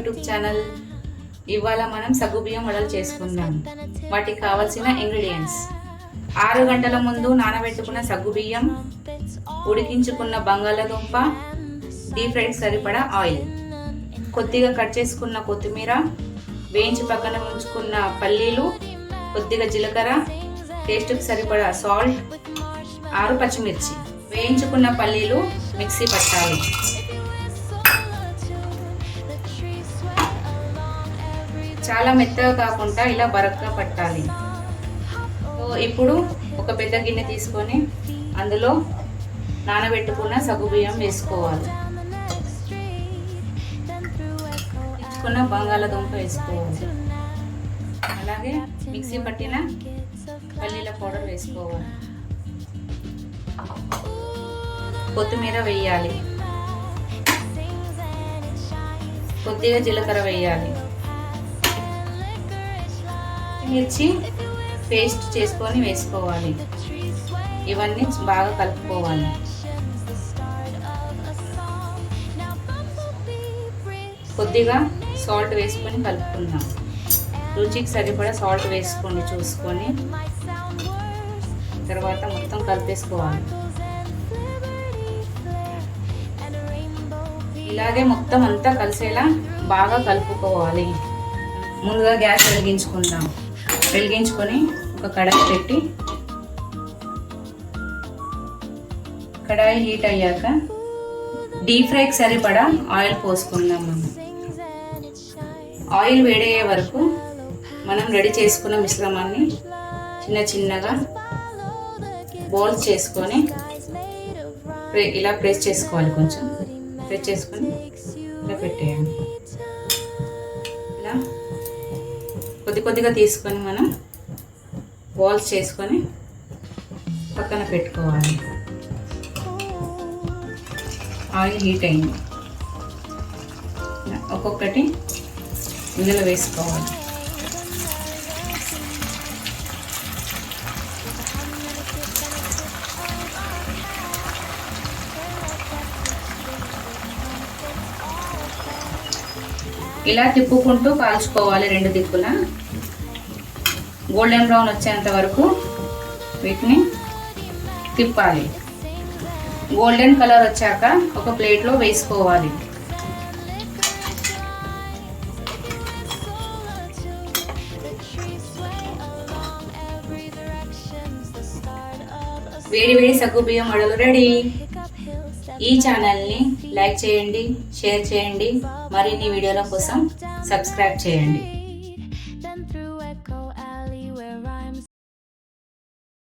YouTube channel. ఇవాళ మనం సగ్గుబియ్యం వడలు చేసుకుందాం. వాటికి కావాల్సిన ఇంగ్రీడియంట్స్: 6 గంటల ముందు నానబెట్టుకున్న సగ్గుబియ్యం, ఉడికించుకున్న బంగాళాదుంప, డీప్ ఫ్రైకి సరిపడా ఆయిల్, కొద్దిగా కట్ చేసుకున్న కొత్తిమీర, వేయించి పక్కన ఉంచుకున్న పల్లీలు, కొద్దిగా జీలకర్ర, టేస్ట్కి సరిపడా సాల్ట్, 6 పచ్చిమిర్చి. వేయించుకున్న పల్లీలు మిక్సీ పట్టాలి. చాలా మెత్తగా కాకుండా ఇలా బరకగా పట్టాలి. ఇప్పుడు ఒక పెద్ద గిన్నె తీసుకొని అందులో నానబెట్టుకున్న సగ్గుబియ్యం వేసుకోవాలి. వేయించుకున్న బంగాళాదుంప వేసుకోవాలి. అలాగే మిక్సీ పట్టిన పల్లీల పౌడర్ వేసుకోవాలి. కొత్తిమీర వేయాలి. కొద్దిగా జీలకర్ర వేయాలి. మిర్చి పేస్ట్ చేసుకొని వేసుకోవాలి. ఇవన్నీ బాగా కలుపుకోవాలి. కొద్దిగా సాల్ట్ వేసుకొని కలుపుకుందాం. రుచికి సరిపడా సాల్ట్ వేసుకోండి చూసుకొని. తర్వాత మొత్తం కలిపేసుకోవాలి. ఇలాగే మొత్తం అంతా కలిసేలా బాగా కలుపుకోవాలి. ముందుగా గ్యాస్ వెలిగించుకుందాం. వెలిగించుకొని ఒక కడాయి పెట్టి, కడాయి హీట్ అయ్యాక డీప్ ఫ్రైకి సరిపడా ఆయిల్ పోసుకుందాం. ఆయిల్ వేడయ్యే వరకు మనం రెడీ చేసుకున్న మిశ్రమాన్ని చిన్న చిన్నగా బౌల్స్ చేసుకొని ఇలా ప్రెస్ చేసుకోవాలి. కొంచెం ప్రెస్ చేసుకొని ఇలా పెట్టేయండి. ఇలా కొద్ది కొద్దిగా తీసుకొని మనం బాల్స్ చేసుకొని పక్కన పెట్టుకోవాలి. ఆయిల్ హీట్ అయింది. ఒక్కొక్కటి ఇందులో వేసుకోవాలి. ఇలా తిప్పుకుంటూ కాల్చుకోవాలి. 2 దిక్కులా గోల్డెన్ బ్రౌన్ వచ్చేంత వరకు వీటిని తిప్పాలి. గోల్డెన్ కలర్ వచ్చాక ఒక ప్లేట్లో వేసుకోవాలి. వేడి వేడి సగ్గుబియ్యం వడలు రెడీ. ఈ ఛానల్ని లైక్ చేయండి, షేర్ చేయండి. మరిన్ని వీడియోల కోసం సబ్స్క్రైబ్ చేయండి.